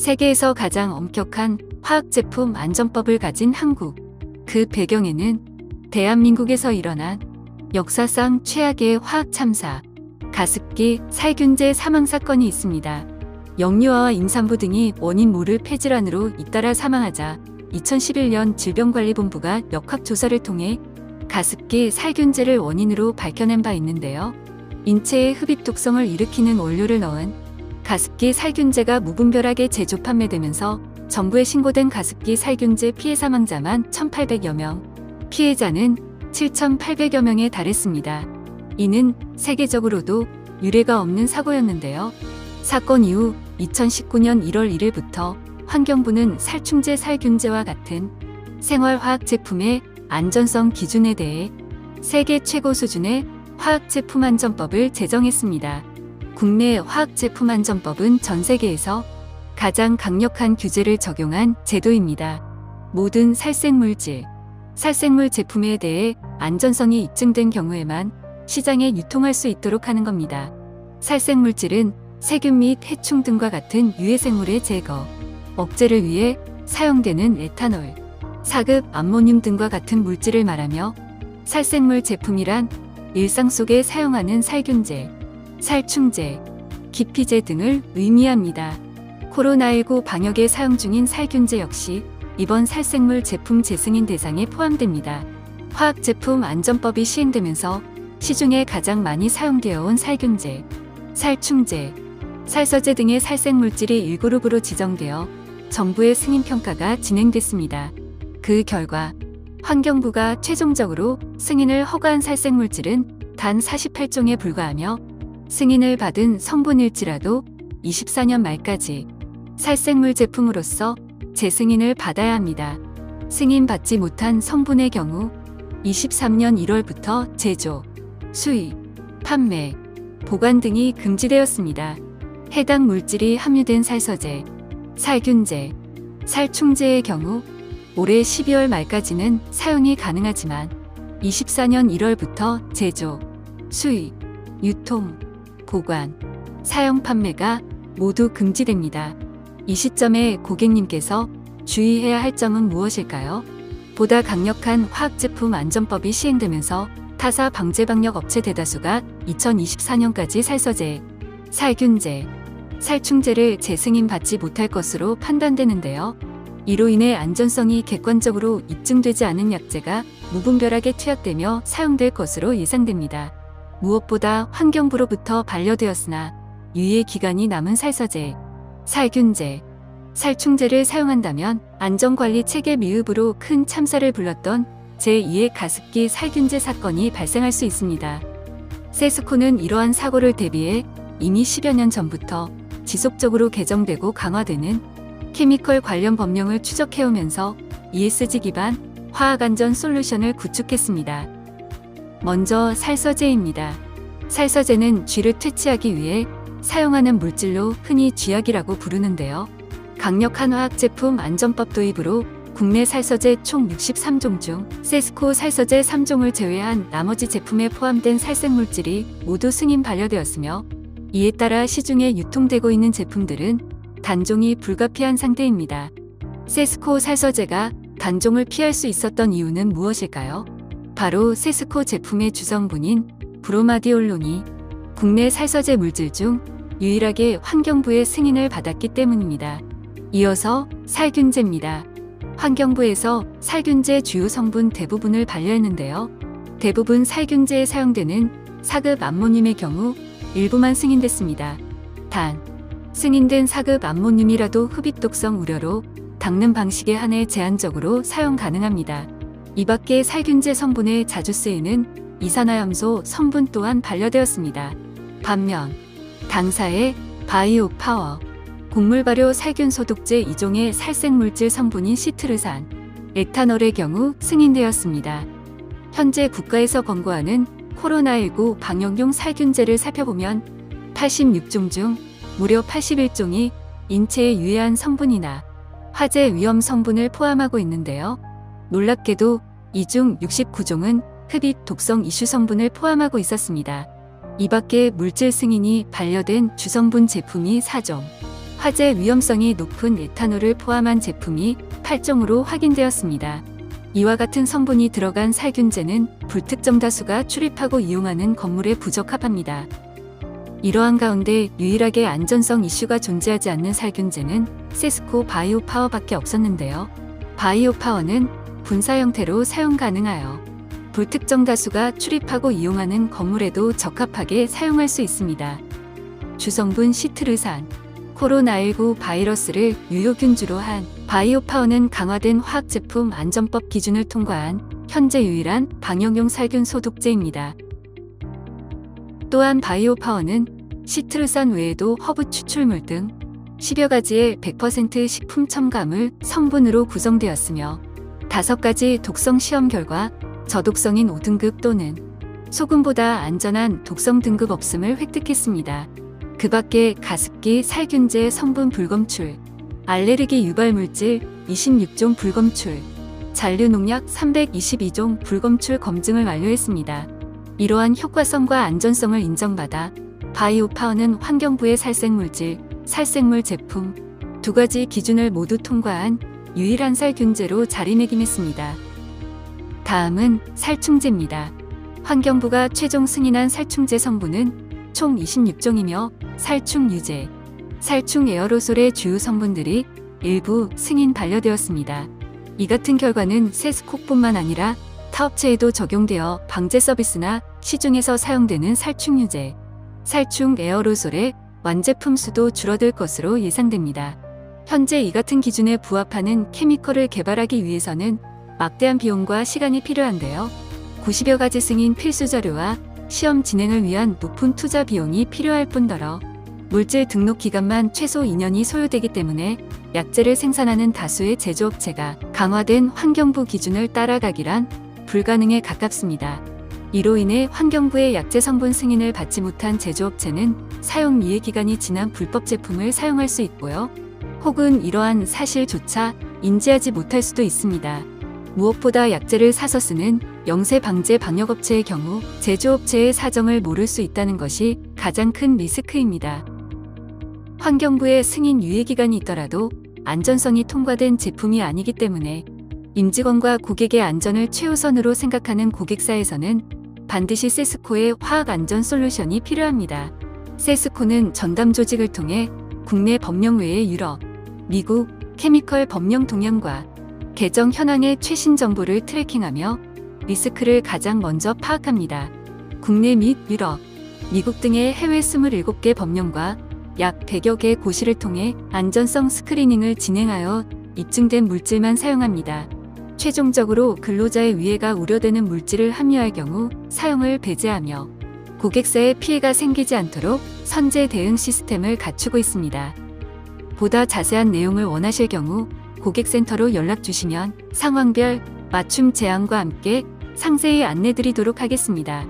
세계에서 가장 엄격한 화학제품 안전법을 가진 한국. 그 배경에는 대한민국에서 일어난 역사상 최악의 화학 참사, 가습기 살균제 사망 사건이 있습니다. 영유아와 임산부 등이 원인 모를 폐질환으로 잇따라 사망하자 2011년 질병관리본부가 역학조사를 통해 가습기 살균제를 원인으로 밝혀낸 바 있는데요. 인체에 흡입 독성을 일으키는 원료를 넣은 가습기 살균제가 무분별하게 제조 판매되면서 정부에 신고된 가습기 살균제 피해 사망자만 1,800여 명, 피해자는 7,800여 명에 달했습니다. 이는 세계적으로도 유례가 없는 사고였는데요. 사건 이후 2019년 1월 1일부터 환경부는 살충제 살균제와 같은 생활화학 제품의 안전성 기준에 대해 세계 최고 수준의 화학제품 안전법을 제정했습니다. 국내 화학제품 안전법은 전 세계에서 가장 강력한 규제를 적용한 제도입니다. 모든 살생물질, 살생물 제품에 대해 안전성이 입증된 경우에만 시장에 유통할 수 있도록 하는 겁니다. 살생물질은 세균 및 해충 등과 같은 유해생물의 제거, 억제를 위해 사용되는 에탄올, 사급 암모늄 등과 같은 물질을 말하며 살생물 제품이란 일상 속에 사용하는 살균제, 살충제, 기피제 등을 의미합니다. 코로나19 방역에 사용 중인 살균제 역시 이번 살생물 제품 재승인 대상에 포함됩니다. 화학제품 안전법이 시행되면서 시중에 가장 많이 사용되어 온 살균제, 살충제, 살서제 등의 살생물질이 1그룹으로 지정되어 정부의 승인 평가가 진행됐습니다. 그 결과 환경부가 최종적으로 승인을 허가한 살생물질은 단 48종에 불과하며 승인을 받은 성분일지라도 24년 말까지 살생물 제품으로서 재승인을 받아야 합니다. 승인받지 못한 성분의 경우 23년 1월부터 제조, 수입, 판매, 보관 등이 금지되었습니다. 해당 물질이 함유된 살서제, 살균제, 살충제의 경우 올해 12월 말까지는 사용이 가능하지만 24년 1월부터 제조, 수입, 유통, 보관, 사용 판매가 모두 금지됩니다. 이 시점에 고객님께서 주의해야 할 점은 무엇일까요? 보다 강력한 화학제품 안전법이 시행되면서 타사 방제방역 업체 대다수가 2024년까지 살서제, 살균제, 살충제를 재승인 받지 못할 것으로 판단되는데요. 이로 인해 안전성이 객관적으로 입증되지 않은 약제가 무분별하게 투약되며 사용될 것으로 예상됩니다. 무엇보다 환경부로부터 반려되었으나 유예 기간이 남은 살서제, 살균제, 살충제를 사용한다면 안전관리 체계 미흡으로 큰 참사를 불렀던 제2의 가습기 살균제 사건이 발생할 수 있습니다. 세스코는 이러한 사고를 대비해 이미 10여 년 전부터 지속적으로 개정되고 강화되는 케미컬 관련 법령을 추적해오면서 ESG 기반 화학안전 솔루션을 구축했습니다. 먼저 살서제입니다. 살서제는 쥐를 퇴치하기 위해 사용하는 물질로 흔히 쥐약이라고 부르는데요. 강력한 화학제품 안전법 도입으로 국내 살서제 총 63종 중 세스코 살서제 3종을 제외한 나머지 제품에 포함된 살생물질이 모두 승인 반려되었으며 이에 따라 시중에 유통되고 있는 제품들은 단종이 불가피한 상태입니다. 세스코 살서제가 단종을 피할 수 있었던 이유는 무엇일까요? 바로 세스코 제품의 주성분인 브로마디올론이 국내 살서제 물질 중 유일하게 환경부의 승인을 받았기 때문입니다. 이어서 살균제입니다. 환경부에서 살균제 주요 성분 대부분을 반려했는데요. 대부분 살균제에 사용되는 사급 암모늄의 경우 일부만 승인됐습니다. 단, 승인된 사급 암모늄이라도 흡입 독성 우려로 닦는 방식에 한해 제한적으로 사용 가능합니다. 이 밖에 살균제 성분에 자주 쓰이는 이산화염소 성분 또한 반려되었습니다. 반면 당사의 바이오 파워, 곡물 발효 살균 소독제 2종의 살생물질 성분인 시트르산, 에탄올의 경우 승인되었습니다. 현재 국가에서 권고하는 코로나19 방역용 살균제를 살펴보면 86종 중 무려 81종이 인체에 유해한 성분이나 화재 위험 성분을 포함하고 있는데요. 놀랍게도 이 중 69종은 흡입 독성 이슈 성분을 포함하고 있었습니다. 이 밖에 물질 승인이 반려된 주성분 제품이 4종, 화재 위험성이 높은 에탄올을 포함한 제품이 8종으로 확인되었습니다. 이와 같은 성분이 들어간 살균제는 불특정 다수가 출입하고 이용하는 건물에 부적합합니다. 이러한 가운데 유일하게 안전성 이슈가 존재하지 않는 살균제는 세스코 바이오파워밖에 없었는데요. 바이오파워는 분사 형태로 사용 가능하여 불특정 다수가 출입하고 이용하는 건물에도 적합하게 사용할 수 있습니다. 주성분 시트르산, 코로나19 바이러스를 유효균주로 한 바이오파워는 강화된 화학제품 안전법 기준을 통과한 현재 유일한 방역용 살균 소독제입니다. 또한 바이오파워는 시트르산 외에도 허브 추출물 등 10여 가지의 100% 식품 첨가물 성분으로 구성되었으며 5가지 독성 시험 결과 저독성인 5등급 또는 소금보다 안전한 독성 등급 없음을 획득했습니다. 그 밖에 가습기 살균제 성분 불검출, 알레르기 유발 물질 26종 불검출, 잔류 농약 322종 불검출 검증을 완료했습니다. 이러한 효과성과 안전성을 인정받아 바이오파워는 환경부의 살생물질, 살생물 제품 2가지 기준을 모두 통과한 유일한 살균제로 자리매김했습니다. 다음은 살충제입니다. 환경부가 최종 승인한 살충제 성분은 총 26종이며 살충 유제, 살충 에어로솔의 주요 성분들이 일부 승인 반려되었습니다. 이 같은 결과는 세스코뿐만 아니라 타 업체에도 적용되어 방제 서비스나 시중에서 사용되는 살충 유제, 살충 에어로솔의 완제품 수도 줄어들 것으로 예상됩니다. 현재 이 같은 기준에 부합하는 케미컬을 개발하기 위해서는 막대한 비용과 시간이 필요한데요. 90여 가지 승인 필수 자료와 시험 진행을 위한 높은 투자 비용이 필요할 뿐더러 물질 등록 기간만 최소 2년이 소요되기 때문에 약제를 생산하는 다수의 제조업체가 강화된 환경부 기준을 따라가기란 불가능에 가깝습니다. 이로 인해 환경부의 약제 성분 승인을 받지 못한 제조업체는 사용 미해 기간이 지난 불법 제품을 사용할 수 있고요. 혹은 이러한 사실조차 인지하지 못할 수도 있습니다. 무엇보다 약제를 사서 쓰는 영세 방제 방역업체의 경우 제조업체의 사정을 모를 수 있다는 것이 가장 큰 리스크입니다. 환경부의 승인 유예기간이 있더라도 안전성이 통과된 제품이 아니기 때문에 임직원과 고객의 안전을 최우선으로 생각하는 고객사에서는 반드시 세스코의 화학안전 솔루션이 필요합니다. 세스코는 전담 조직을 통해 국내 법령 외의 유럽, 미국 케미컬 법령 동향과 개정 현황의 최신 정보를 트래킹하며 리스크를 가장 먼저 파악합니다. 국내 및 유럽, 미국 등의 해외 27개 법령과 약 100여 개 고시를 통해 안전성 스크리닝을 진행하여 입증된 물질만 사용합니다. 최종적으로 근로자의 위해가 우려되는 물질을 함유할 경우 사용을 배제하며 고객사에 피해가 생기지 않도록 선제 대응 시스템을 갖추고 있습니다. 보다 자세한 내용을 원하실 경우 고객센터로 연락 주시면 상황별 맞춤 제안과 함께 상세히 안내드리도록 하겠습니다.